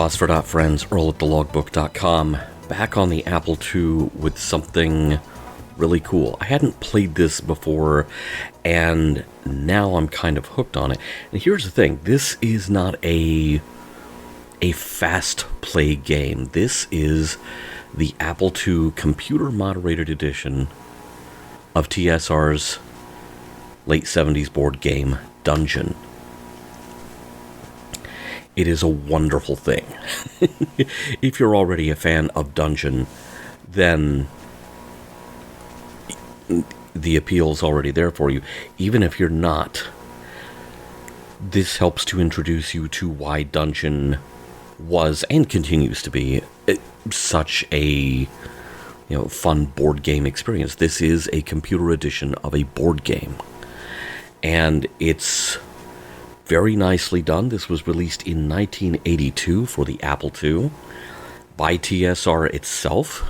Phosphor Dot friends, Earl at thelogbook.com, back on the Apple II with something really cool. I hadn't played this before, and now I'm kind of hooked on it. And here's the thing, this is not a fast play game. This is the Apple II computer moderated edition of TSR's late 70s board game, Dungeon. It is a wonderful thing. If you're already a fan of Dungeon, then the appeal's already there for you. Even if you're not, this helps to introduce you to why Dungeon was and continues to be such a fun board game experience. This is a computer edition of a board game, and it's very nicely done. This was released in 1982 for the Apple II by TSR itself.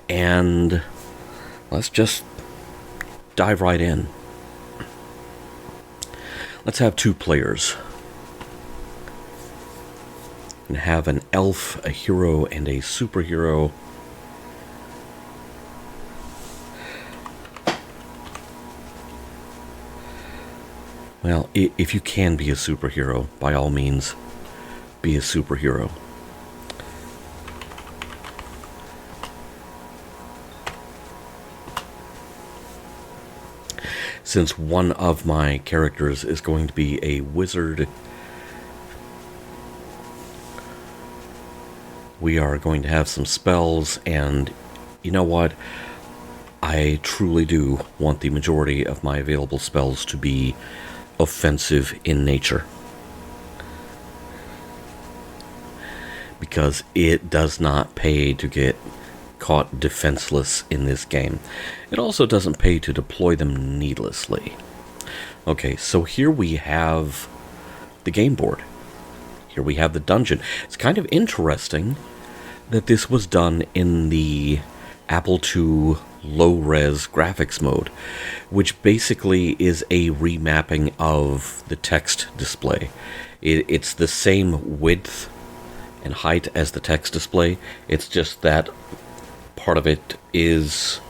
And let's just dive right in. Let's have two players. And have an elf, a hero, and a superhero. Well, if you can be a superhero, by all means, be a superhero. Since one of my characters is going to be a wizard, we are going to have some spells, and you know what? I truly do want the majority of my available spells to be offensive in nature, because it does not pay to get caught defenseless in this game. It also doesn't pay to deploy them needlessly. Okay, so here we have the game board. Here we have the dungeon. It's kind of interesting that this was done in the Apple II low-res graphics mode, which basically is a remapping of the text display. It's the same width and height as the text display. It's just that part of it is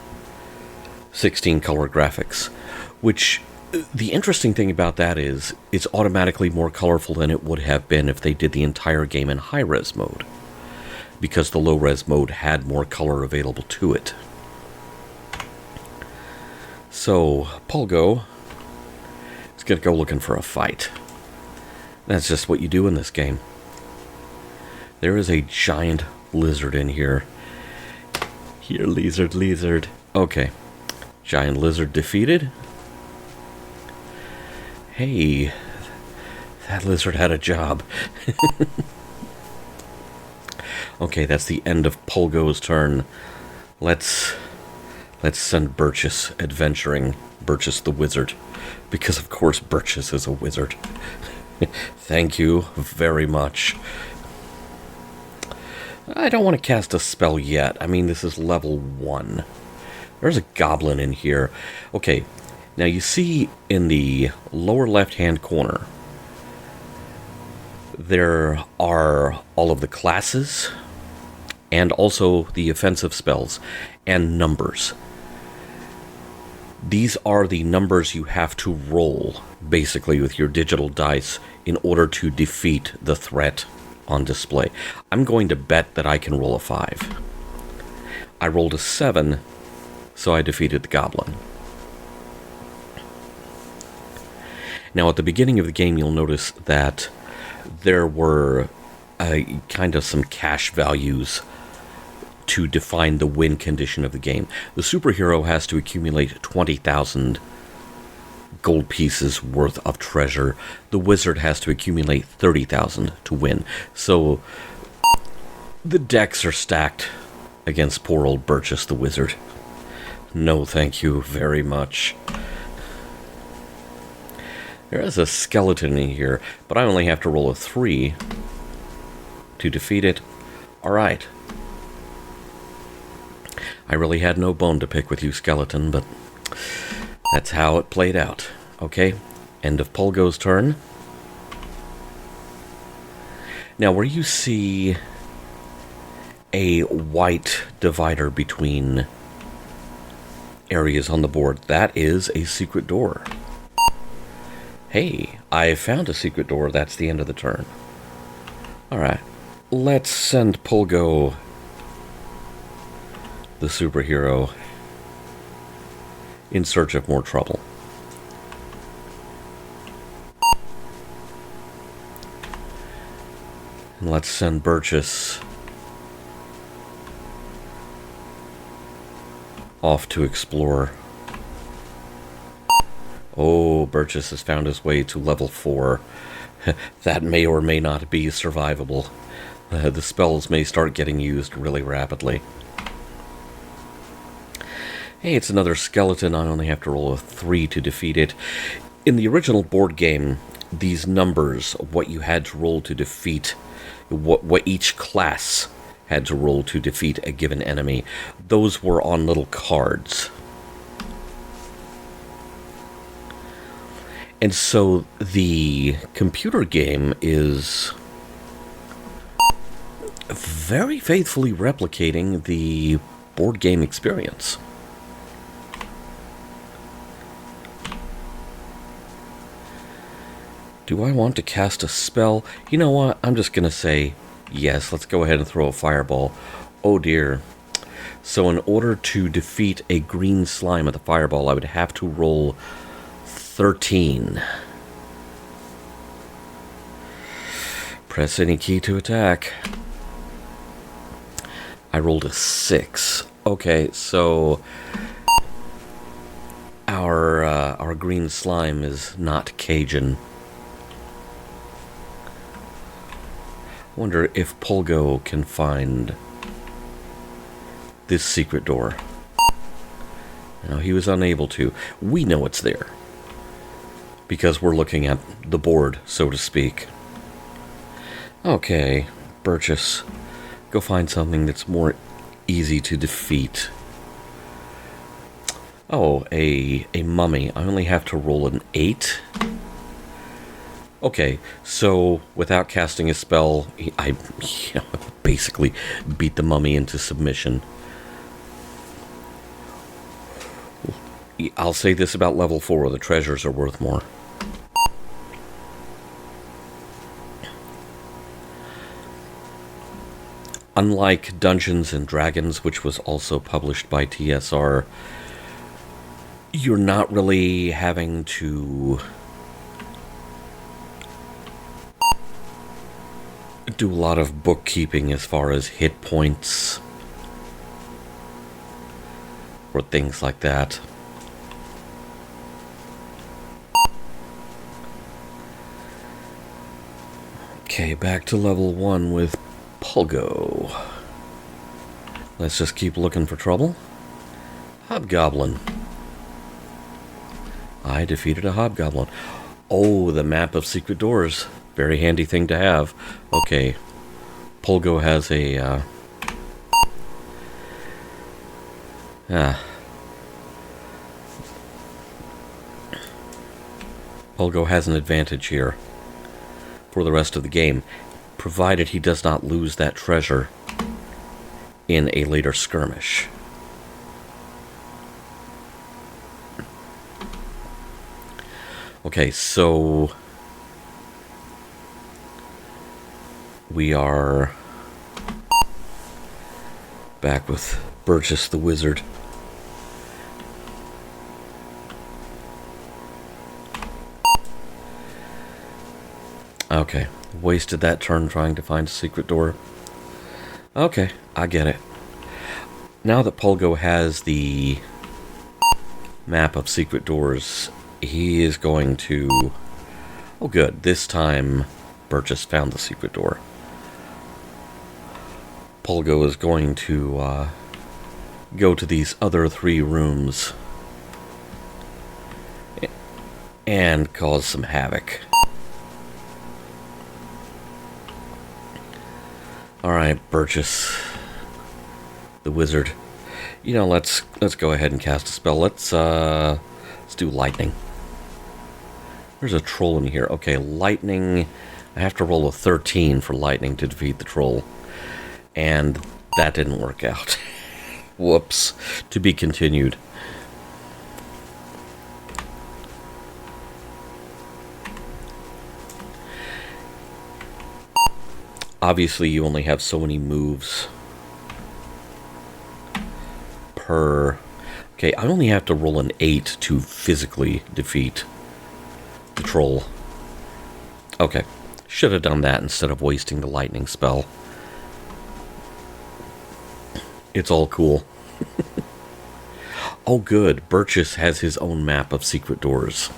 16 color graphics, which the interesting thing about that is it's automatically more colorful than it would have been if they did the entire game in high-res mode, because the low-res mode had more color available to it. So, Polgo is going to go looking for a fight. That's just what you do in this game. There is a giant lizard in here. Here, lizard. Okay. Giant lizard defeated. Hey, that lizard had a job. Okay, that's the end of Polgo's turn. Let's send Burgess adventuring. Burgess the wizard. Because of course Burgess is a wizard. Thank you very much. I don't want to cast a spell yet. I mean, this is level 1. There's a goblin in here. Okay, now you see in the lower left-hand corner, there are all of the classes, and also the offensive spells, and numbers. These are the numbers you have to roll, basically, with your digital dice in order to defeat the threat on display. I'm going to bet that I can roll a 5. I rolled a 7, so I defeated the goblin. Now, at the beginning of the game, you'll notice that there were kind of some cash values to define the win condition of the game. The superhero has to accumulate 20,000 gold pieces worth of treasure. The wizard has to accumulate 30,000 to win. So the decks are stacked against poor old Burgess the wizard. No, thank you very much. There is a skeleton in here, but I only have to roll a 3 to defeat it. Alright. I really had no bone to pick with you, skeleton, but that's how it played out. Okay, end of Polgo's turn. Now, where you see a white divider between areas on the board, that is a secret door. Hey, I found a secret door. That's the end of the turn. Alright, let's send Pulgo, the superhero, in search of more trouble. And let's send Burgess off to explore. Oh, Burgess has found his way to level 4. That may or may not be survivable. The spells may start getting used really rapidly. Hey, it's another skeleton. I only have to roll a 3 to defeat it. In the original board game, these numbers, what you had to roll to defeat, what each class had to roll to defeat a given enemy, those were on little cards. And so the computer game is very faithfully replicating the board game experience. Do I want to cast a spell? You know what? I'm just going to say yes. Let's go ahead and throw a fireball. Oh dear. So in order to defeat a green slime with a fireball, I would have to roll 13. Press any key to attack. I rolled a 6. Okay, so our green slime is not Cajun. I wonder if Pulgo can find this secret door. No, he was unable to. We know it's there, because we're looking at the board, so to speak. Okay, Burgess, go find something that's more easy to defeat. Oh, a mummy. I only have to roll an 8. Okay, so without casting a spell, I basically beat the mummy into submission. I'll say this about level 4, the treasures are worth more. Unlike Dungeons and Dragons, which was also published by TSR, you're not really having to do a lot of bookkeeping as far as hit points or things like that. Okay, back to level 1 with Pulgo. Let's just keep looking for trouble. Hobgoblin. I defeated a hobgoblin. Oh, the map of secret doors. Very handy thing to have. Okay. Pulgo has a... Pulgo has an advantage here for the rest of the game, provided he does not lose that treasure in a later skirmish. Okay, so we are back with Burgess the Wizard. Okay, wasted that turn trying to find a secret door. Okay, I get it. Now that Pulgo has the map of secret doors, he is going to... Oh good, this time Burgess found the secret door. Pulgo is going to go to these other 3 rooms and cause some havoc. Alright, Burgess the Wizard. You know, let's go ahead and cast a spell. Let's do lightning. There's a troll in here. Okay, lightning. I have to roll a 13 for lightning to defeat the troll. And that didn't work out. Whoops. To be continued. Obviously, you only have so many moves per... Okay, I only have to roll an 8 to physically defeat the troll. Okay. Should have done that instead of wasting the lightning spell. It's all cool. Oh, good. Burgess has his own map of secret doors.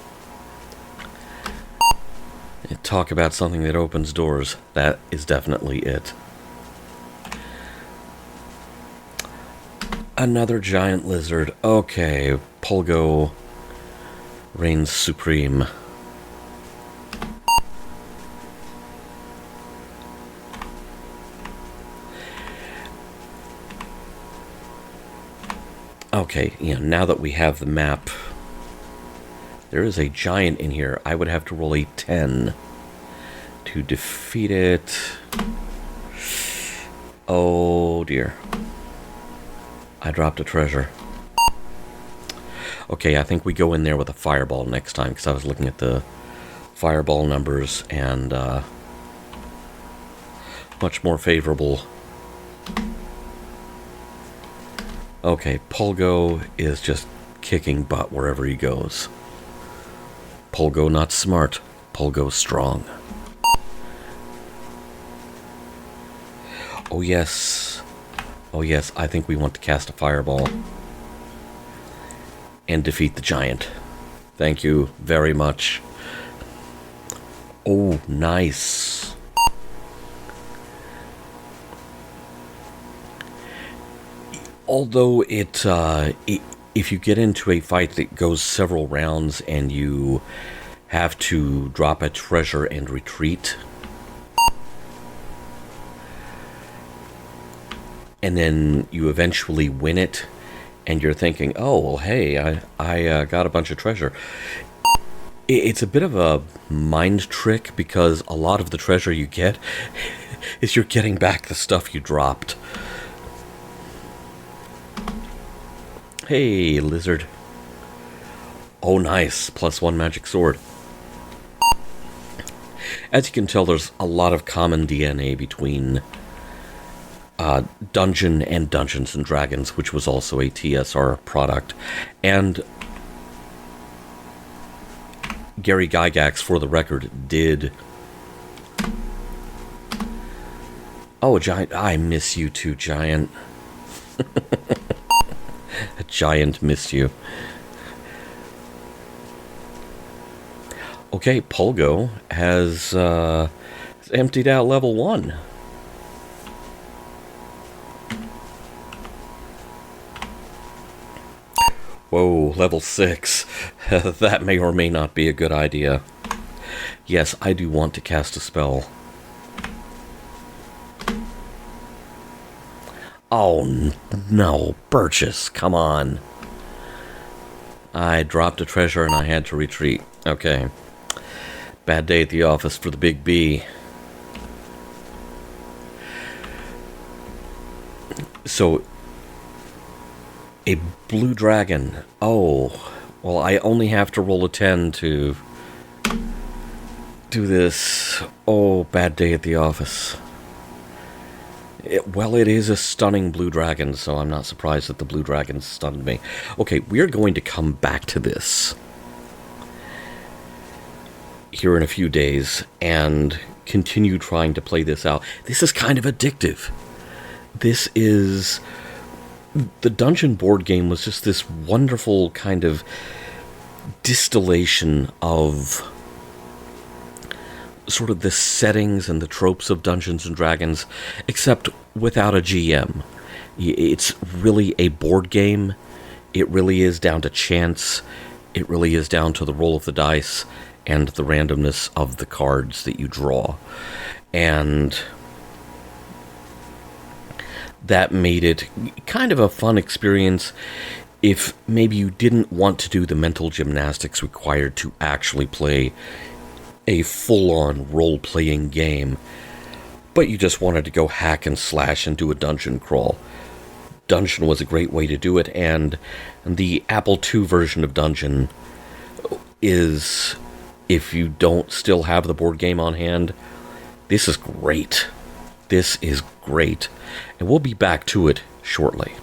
Talk about something that opens doors. That is definitely it. Another giant lizard. Okay, Polgo reigns supreme. Okay, now that we have the map, there is a giant in here. I would have to roll a 10 to defeat it. Oh dear. I dropped a treasure. Okay, I think we go in there with a fireball next time, because I was looking at the fireball numbers, and much more favorable. Okay, Polgo is just kicking butt wherever he goes. Polgo not smart, Polgo strong. Oh yes, I think we want to cast a fireball and defeat the giant. Thank you very much. Oh, nice. Although if you get into a fight that goes several rounds and you have to drop a treasure and retreat, and then you eventually win it, and you're thinking, oh, well, hey, I got a bunch of treasure. It's a bit of a mind trick, because a lot of the treasure you get is you're getting back the stuff you dropped. Hey, lizard. Oh, nice. +1 magic sword. As you can tell, there's a lot of common DNA between Dungeon and Dungeons and Dragons, which was also a TSR product, and Gary Gygax, for the record, did... Oh, Giant, I miss you too, Giant. A giant missed you. Okay, Polgo has emptied out level 1. Whoa, level 6. That may or may not be a good idea. Yes, I do want to cast a spell. Oh, no, Burgess, come on. I dropped a treasure and I had to retreat. Okay. Bad day at the office for the Big B. So, a blue dragon. Oh, well, I only have to roll a 10 to do this. Oh, bad day at the office. Well, it is a stunning blue dragon, so I'm not surprised that the blue dragon stunned me. Okay, we're going to come back to this here in a few days and continue trying to play this out. This is kind of addictive. This is... The Dungeon board game was just this wonderful kind of distillation of sort of the settings and the tropes of Dungeons and Dragons, except without a GM. It's really a board game. It really is down to chance. It really is down to the roll of the dice and the randomness of the cards that you draw. And that made it kind of a fun experience if maybe you didn't want to do the mental gymnastics required to actually play a full-on role-playing game, but you just wanted to go hack and slash and do a dungeon crawl, Dungeon was a great way to do it, and the Apple II version of Dungeon is, if you don't still have the board game on hand, this is great. This is great. And we'll be back to it shortly.